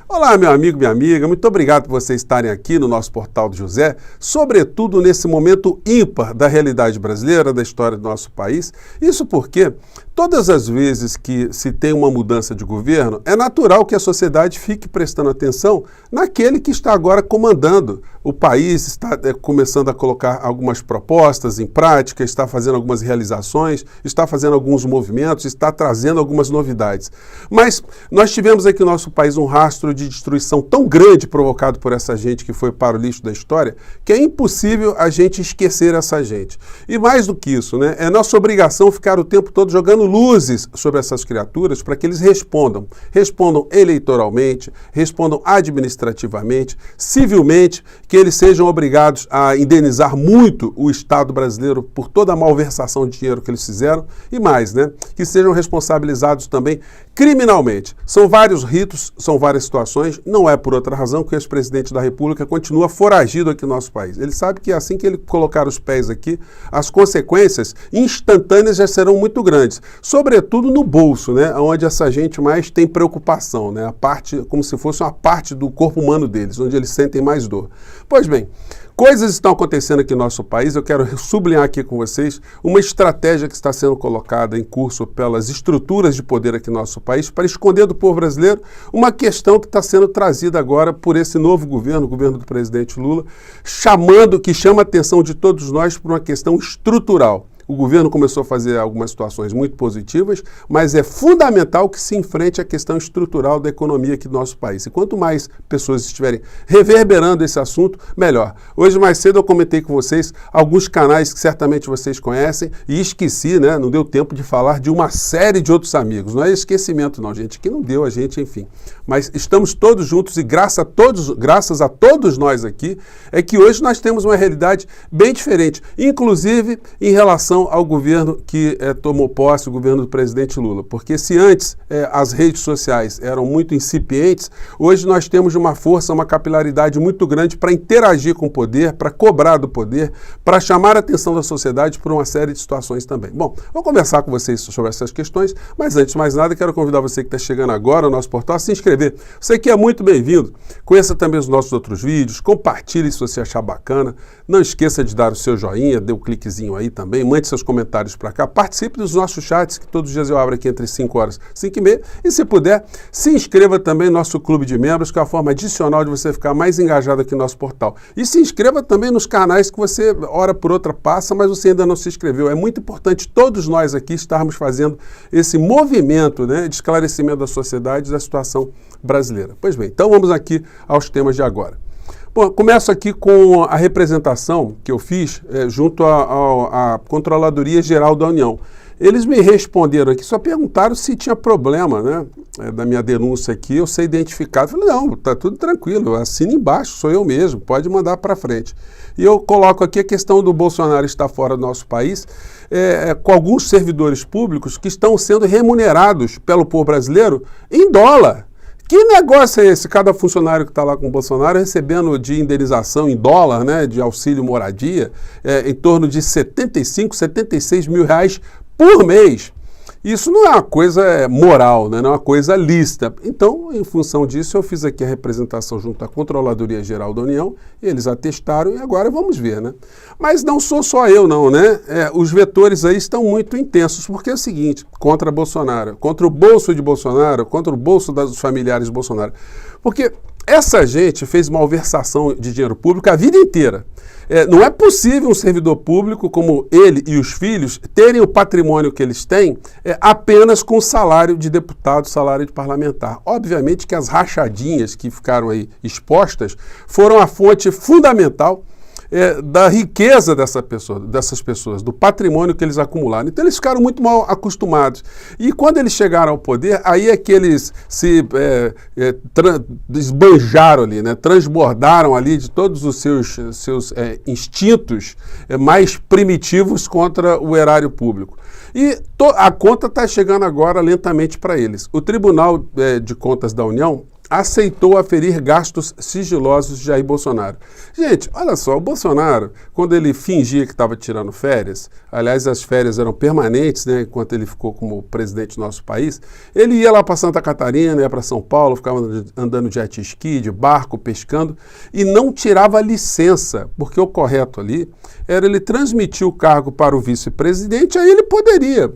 Olá, meu amigo, minha amiga, muito obrigado por vocês estarem aqui no nosso Portal do José, sobretudo nesse momento ímpar da realidade brasileira, da história do nosso país. Isso porque todas as vezes que se tem uma mudança de governo, é natural que a sociedade fique prestando atenção naquele que está agora comandando o país, está começando a colocar algumas propostas em prática, está fazendo algumas realizações, está fazendo alguns movimentos, está trazendo algumas novidades. Mas nós tivemos aqui no nosso país um rastro de destruição tão grande provocado por essa gente que foi para o lixo da história, que é impossível a gente esquecer essa gente. E mais do que isso, né, é nossa obrigação ficar o tempo todo jogando luzes sobre essas criaturas para que eles respondam. Respondam eleitoralmente, respondam administrativamente, civilmente, que eles sejam obrigados a indenizar muito o Estado brasileiro por toda a malversação de dinheiro que eles fizeram e mais, né, que sejam responsabilizados também criminalmente. São vários ritos, são várias situações, não é por outra razão que o ex-presidente da República continua foragido aqui no nosso país. Ele sabe que assim que ele colocar os pés aqui, as consequências instantâneas já serão muito grandes, sobretudo no bolso, né, onde essa gente mais tem preocupação, né, a parte, como se fosse uma parte do corpo humano deles, onde eles sentem mais dor. Pois bem, coisas estão acontecendo aqui no nosso país, eu quero sublinhar aqui com vocês uma estratégia que está sendo colocada em curso pelas estruturas de poder aqui no nosso país para esconder do povo brasileiro uma questão que está sendo trazida agora por esse novo governo, o governo do presidente Lula, que chama a atenção de todos nós por uma questão estrutural. O governo começou a fazer algumas situações muito positivas, mas é fundamental que se enfrente a questão estrutural da economia aqui do nosso país. E quanto mais pessoas estiverem reverberando esse assunto, melhor. Hoje, mais cedo, eu comentei com vocês alguns canais que certamente vocês conhecem e esqueci, né? Não deu tempo de falar de uma série de outros amigos. Não é esquecimento, não, gente. Que não deu a gente, enfim. Mas estamos todos juntos e graças a todos nós aqui, é que hoje nós temos uma realidade bem diferente, inclusive em relação ao governo que tomou posse, o governo do presidente Lula. Porque se antes as redes sociais eram muito incipientes, hoje nós temos uma força, uma capilaridade muito grande para interagir com o poder, para cobrar do poder, para chamar a atenção da sociedade por uma série de situações também. Bom, vou conversar com vocês sobre essas questões, mas antes de mais nada, quero convidar você que está chegando agora ao nosso portal a se inscrever. Você que é muito bem-vindo, conheça também os nossos outros vídeos, compartilhe se você achar bacana, não esqueça de dar o seu joinha, dê um cliquezinho aí também, mande seus comentários para cá, participe dos nossos chats, que todos os dias eu abro aqui entre 5 horas e 5 e meia, e se puder, se inscreva também no nosso clube de membros, que é a forma adicional de você ficar mais engajado aqui no nosso portal. E se inscreva também nos canais que você, hora por outra, passa, mas você ainda não se inscreveu. É muito importante todos nós aqui estarmos fazendo esse movimento, né, de esclarecimento da sociedade e da situação brasileira. Pois bem, então vamos aqui aos temas de agora. Bom, começo aqui com a representação que eu fiz junto à Controladoria Geral da União. Eles me responderam aqui, só perguntaram se tinha problema, né, da minha denúncia aqui, eu sei identificar. Eu falei, não, está tudo tranquilo, assina embaixo, sou eu mesmo, pode mandar para frente. E eu coloco aqui a questão do Bolsonaro estar fora do nosso país, com alguns servidores públicos que estão sendo remunerados pelo povo brasileiro em dólar. Que negócio é esse? Cada funcionário que está lá com o Bolsonaro recebendo de indenização em dólar, né, de auxílio moradia, em torno de 75, 76 mil reais por mês. Isso não é uma coisa moral, né? Não é uma coisa lícita. Então, em função disso, eu fiz aqui a representação junto à Controladoria Geral da União, eles atestaram e agora vamos ver, né? Mas não sou só eu, não, né? Os vetores aí estão muito intensos, porque é o seguinte, contra Bolsonaro, contra o bolso de Bolsonaro, contra o bolso dos familiares de Bolsonaro. Porque essa gente fez malversação de dinheiro público a vida inteira. Não é possível um servidor público como ele e os filhos terem o patrimônio que eles têm apenas com salário de deputado, salário de parlamentar. Obviamente que as rachadinhas que ficaram aí expostas foram a fonte fundamental da riqueza dessas pessoas, do patrimônio que eles acumularam. Então eles ficaram muito mal acostumados. E quando eles chegaram ao poder, aí é que eles se esbanjaram ali, né? Transbordaram ali de todos os seus instintos mais primitivos contra o erário público. E a conta está chegando agora lentamente para eles. O Tribunal de Contas da União aceitou aferir gastos sigilosos de Jair Bolsonaro. Gente, olha só, o Bolsonaro, quando ele fingia que estava tirando férias, aliás, as férias eram permanentes, né, enquanto ele ficou como presidente do nosso país, ele ia lá para Santa Catarina, ia para São Paulo, ficava andando de jet ski, de barco, pescando, e não tirava licença, porque o correto ali era ele transmitir o cargo para o vice-presidente, aí ele poderia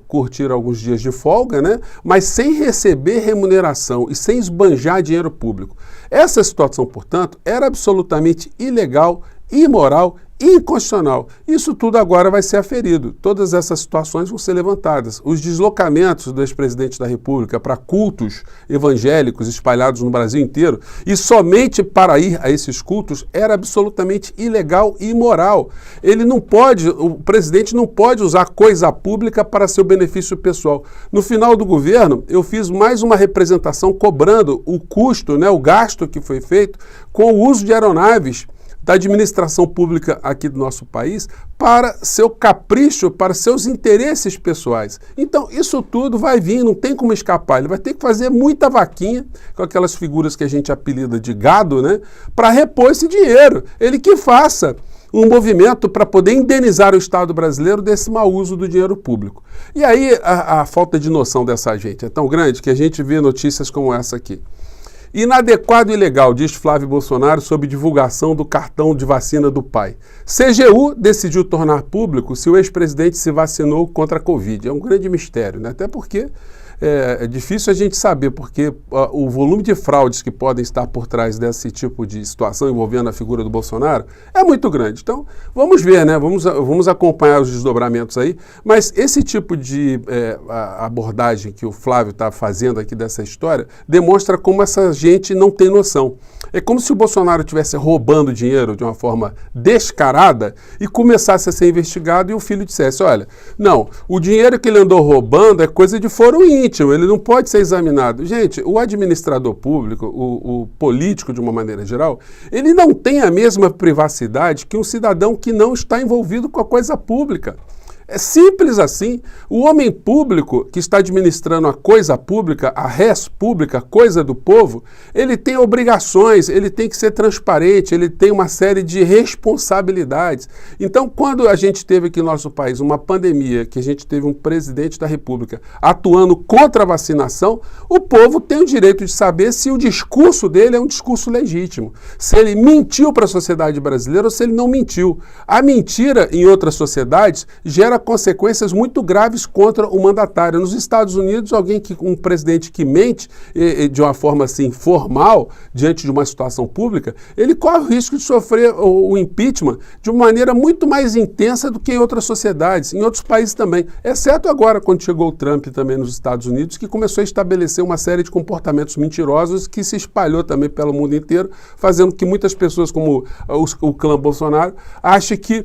curtir alguns dias de folga, né, mas sem receber remuneração e sem esbanjar dinheiro público. Essa situação, portanto, era absolutamente ilegal, imoral e inconstitucional. Isso tudo agora vai ser aferido. Todas essas situações vão ser levantadas. Os deslocamentos do ex-presidente da República para cultos evangélicos espalhados no Brasil inteiro, e somente para ir a esses cultos, era absolutamente ilegal e imoral. O presidente não pode usar coisa pública para seu benefício pessoal. No final do governo, eu fiz mais uma representação cobrando o custo, né, o gasto que foi feito com o uso de aeronaves da administração pública aqui do nosso país para seu capricho, para seus interesses pessoais. Então, isso tudo vai vir, não tem como escapar. Ele vai ter que fazer muita vaquinha, com aquelas figuras que a gente apelida de gado, né, para repor esse dinheiro. Ele que faça um movimento para poder indenizar o Estado brasileiro desse mau uso do dinheiro público. E aí a falta de noção dessa gente é tão grande que a gente vê notícias como essa aqui. Inadequado e ilegal, diz Flávio Bolsonaro sobre divulgação do cartão de vacina do pai. CGU decidiu tornar público se o ex-presidente se vacinou contra a Covid. É um grande mistério, né? Até porque é difícil a gente saber, porque o volume de fraudes que podem estar por trás desse tipo de situação envolvendo a figura do Bolsonaro é muito grande. Então, vamos ver, né? Vamos acompanhar os desdobramentos aí, mas esse tipo de abordagem que o Flávio está fazendo aqui dessa história demonstra como essa gente não tem noção. É como se o Bolsonaro estivesse roubando dinheiro de uma forma descarada e começasse a ser investigado e o filho dissesse, olha, não, o dinheiro que ele andou roubando é coisa de foro íntimo, ele não pode ser examinado. Gente, o administrador público, o político de uma maneira geral, ele não tem a mesma privacidade que um cidadão que não está envolvido com a coisa pública. É simples assim. O homem público que está administrando a coisa pública, a res pública, a coisa do povo, ele tem obrigações, ele tem que ser transparente, ele tem uma série de responsabilidades. Então, quando a gente teve aqui no nosso país uma pandemia, que a gente teve um presidente da República atuando contra a vacinação, o povo tem o direito de saber se o discurso dele é um discurso legítimo, se ele mentiu para a sociedade brasileira ou se ele não mentiu. A mentira em outras sociedades gera consequências muito graves contra o mandatário. Nos Estados Unidos, um presidente que mente de uma forma assim formal diante de uma situação pública, ele corre o risco de sofrer o impeachment de uma maneira muito mais intensa do que em outras sociedades, em outros países também, exceto agora quando chegou o Trump também nos Estados Unidos, que começou a estabelecer uma série de comportamentos mentirosos que se espalhou também pelo mundo inteiro, fazendo que muitas pessoas como o clã Bolsonaro achem que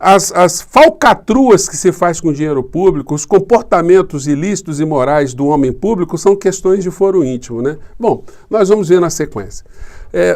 as falcatruas que se faz com dinheiro público, os comportamentos ilícitos e morais do homem público são questões de foro íntimo, né? Bom, nós vamos ver na sequência.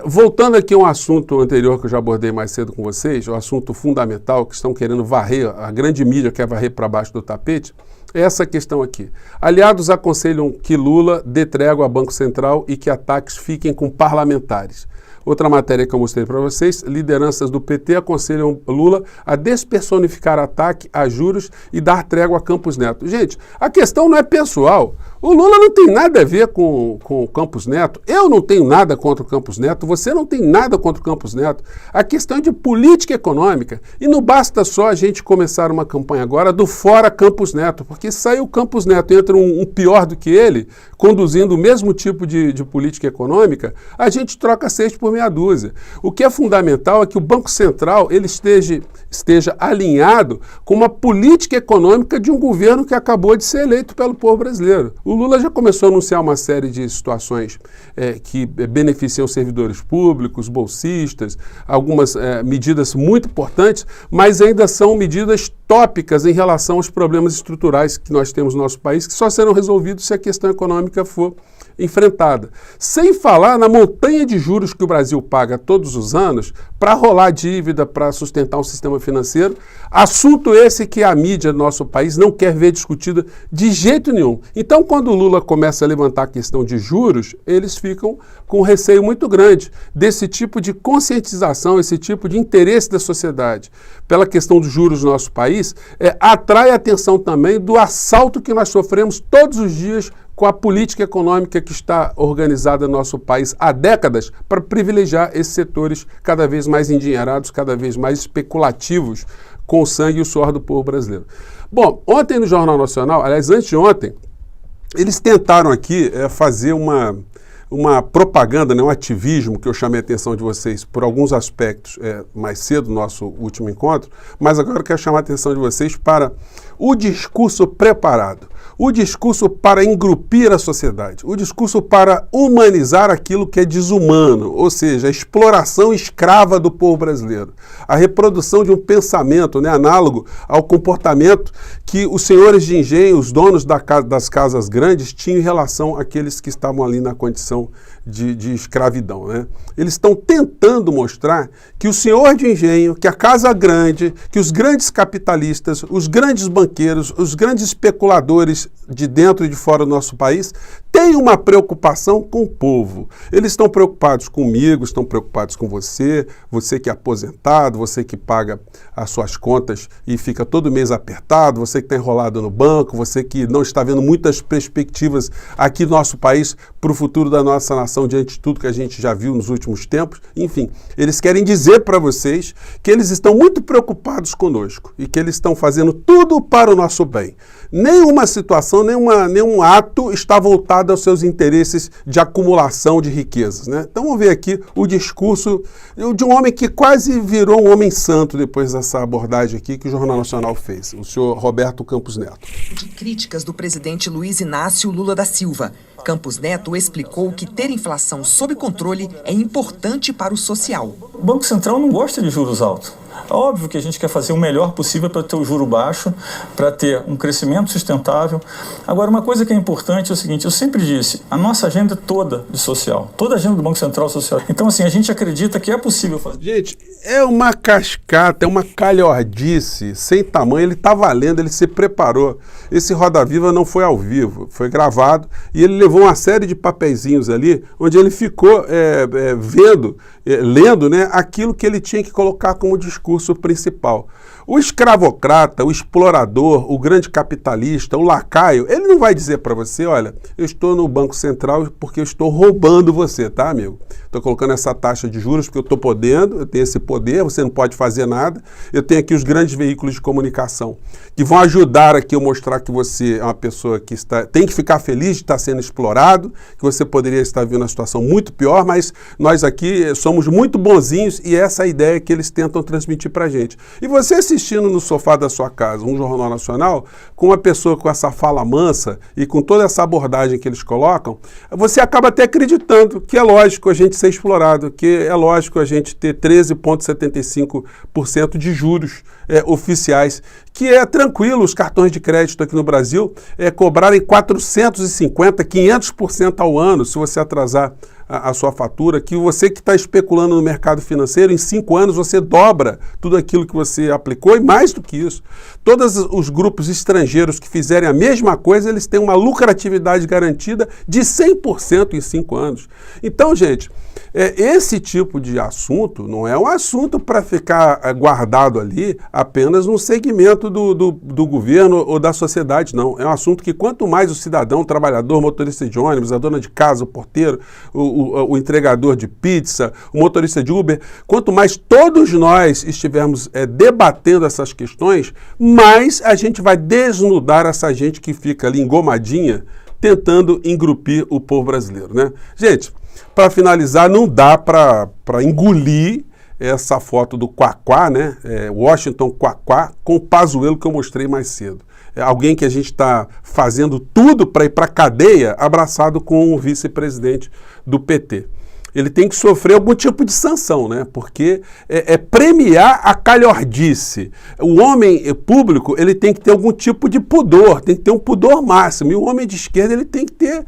Voltando aqui a um assunto anterior que eu já abordei mais cedo com vocês, o assunto fundamental que estão querendo varrer, a grande mídia quer varrer para baixo do tapete, é essa questão aqui. Aliados aconselham que Lula dê trégua ao Banco Central e que ataques fiquem com parlamentares. Outra matéria que eu mostrei para vocês, lideranças do PT aconselham Lula a despersonificar ataque a juros e dar trégua a Campos Neto. Gente, a questão não é pessoal. O Lula não tem nada a ver com o Campos Neto. Eu não tenho nada contra o Campos Neto. Você não tem nada contra o Campos Neto. A questão é de política econômica. E não basta só a gente começar uma campanha agora do fora Campos Neto, porque se sair o Campos Neto e entra um pior do que ele, conduzindo o mesmo tipo de política econômica, a gente troca 6 por meia dúzia. O que é fundamental é que o Banco Central ele esteja alinhado com uma política econômica de um governo que acabou de ser eleito pelo povo brasileiro. O Lula já começou a anunciar uma série de situações que beneficiam servidores públicos, bolsistas, algumas medidas muito importantes, mas ainda são medidas tópicas em relação aos problemas estruturais que nós temos no nosso país, que só serão resolvidos se a questão econômica for enfrentada. Sem falar na montanha de juros que o Brasil paga todos os anos para rolar dívida, para sustentar um sistema financeiro. Assunto esse que a mídia do nosso país não quer ver discutido de jeito nenhum. Então, quando o Lula começa a levantar a questão de juros, eles ficam com um receio muito grande desse tipo de conscientização, esse tipo de interesse da sociedade pela questão dos juros no nosso país, atrai a atenção também do assalto que nós sofremos todos os dias com a política econômica que está organizada no nosso país há décadas para privilegiar esses setores cada vez mais endinheirados, cada vez mais especulativos com o sangue e o suor do povo brasileiro. Bom, ontem no Jornal Nacional, aliás, anteontem, eles tentaram aqui fazer uma propaganda, um ativismo, que eu chamei a atenção de vocês por alguns aspectos mais cedo no nosso último encontro, mas agora eu quero chamar a atenção de vocês para o discurso preparado, o discurso para engrupir a sociedade, o discurso para humanizar aquilo que é desumano, ou seja, a exploração escrava do povo brasileiro, a reprodução de um pensamento análogo ao comportamento que os senhores de engenho, os donos das casas grandes, tinham em relação àqueles que estavam ali na condição de escravidão. Eles estão tentando mostrar que o senhor de engenho, que a casa grande, que os grandes capitalistas, os grandes banqueiros, os grandes especuladores de dentro e de fora do nosso país têm uma preocupação com o povo. Eles estão preocupados comigo, estão preocupados com você, você que é aposentado, você que paga as suas contas e fica todo mês apertado, você que está enrolado no banco, você que não está vendo muitas perspectivas aqui no nosso país para o futuro da nossa nação diante de tudo que a gente já viu nos últimos tempos. Enfim, eles querem dizer para vocês que eles estão muito preocupados conosco e que eles estão fazendo tudo para o nosso bem. Nenhuma situação, nenhum ato está voltado aos seus interesses de acumulação de riquezas. Então vamos ver aqui o discurso de um homem que quase virou um homem santo depois dessa abordagem aqui que o Jornal Nacional fez, o senhor Roberto Campos Neto. De críticas do presidente Luiz Inácio Lula da Silva, Campos Neto explicou que ter inflação sob controle é importante para o social. O Banco Central não gosta de juros altos. É óbvio que a gente quer fazer o melhor possível para ter o juro baixo, para ter um crescimento sustentável. Agora, uma coisa que é importante é o seguinte, eu sempre disse, a nossa agenda é toda de social, toda a agenda do Banco Central é social. Então, assim, a gente acredita que é possível fazer. Gente, é uma cascata, é uma calhordice sem tamanho, ele está valendo, ele se preparou. Esse Roda Viva não foi ao vivo, foi gravado e ele levou uma série de papeizinhos ali, onde ele ficou lendo aquilo que ele tinha que colocar como discurso principal. O escravocrata, o explorador, o grande capitalista, o lacaio, ele não vai dizer para você, olha, eu estou no Banco Central porque eu estou roubando você, tá, amigo? Estou colocando essa taxa de juros porque eu estou podendo, eu tenho esse poder, você não pode fazer nada. Eu tenho aqui os grandes veículos de comunicação que vão ajudar aqui a mostrar que você é uma pessoa que tem que ficar feliz de estar sendo explorado, que você poderia estar vivendo uma situação muito pior, mas nós aqui somos muito bonzinhos e essa é a ideia que eles tentam transmitir para a gente. E você assistindo no sofá da sua casa um Jornal Nacional, com uma pessoa com essa fala mansa e com toda essa abordagem que eles colocam, você acaba até acreditando que é lógico a gente ser explorado, que é lógico a gente ter 13,75% de juros oficiais, que é tranquilo os cartões de crédito aqui no Brasil cobrarem 450%, 500% ao ano se você atrasar a sua fatura, que você que está especulando no mercado financeiro, em 5 anos você dobra tudo aquilo que você aplicou e mais do que isso. Todos os grupos estrangeiros que fizerem a mesma coisa, eles têm uma lucratividade garantida de 100% em 5 anos. Então, gente, esse tipo de assunto não é um assunto para ficar guardado ali apenas num segmento do governo ou da sociedade, não. É um assunto que quanto mais o cidadão, o trabalhador, o motorista de ônibus, a dona de casa, o porteiro, o entregador de pizza, o motorista de Uber, quanto mais todos nós estivermos debatendo essas questões, mais a gente vai desnudar essa gente que fica ali engomadinha, tentando engrupir o povo brasileiro, né? Gente, para finalizar, não dá para engolir essa foto do Quaquá, né? Washington Quaquá, com o Pazuello que eu mostrei mais cedo. É alguém que a gente está fazendo tudo para ir para a cadeia, abraçado com o vice-presidente do PT. ele tem que sofrer algum tipo de sanção, né? Porque é premiar a calhordice. O homem público, ele tem que ter algum tipo de pudor, tem que ter um pudor máximo. E o homem de esquerda, ele tem que ter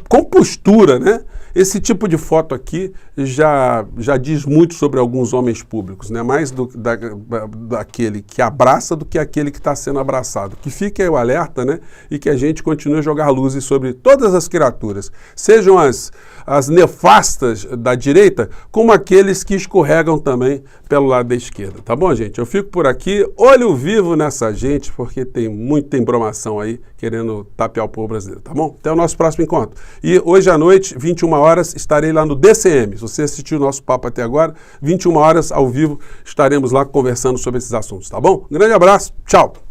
compostura, né? Esse tipo de foto aqui já diz muito sobre alguns homens públicos, né? Mais daquele que abraça do que aquele que está sendo abraçado. Que fique aí o alerta, né? E que a gente continue a jogar luzes sobre todas as criaturas, sejam as nefastas da direita, como aqueles que escorregam também pelo lado da esquerda. Tá bom, gente? Eu fico por aqui, olho vivo nessa gente, porque tem muita embromação aí querendo tapear o povo brasileiro, tá bom? Até o nosso próximo encontro. E hoje à noite, 21 horas, estarei lá no DCM. Se você assistiu o nosso papo até agora, 21 horas ao vivo, estaremos lá conversando sobre esses assuntos, tá bom? Um grande abraço, tchau!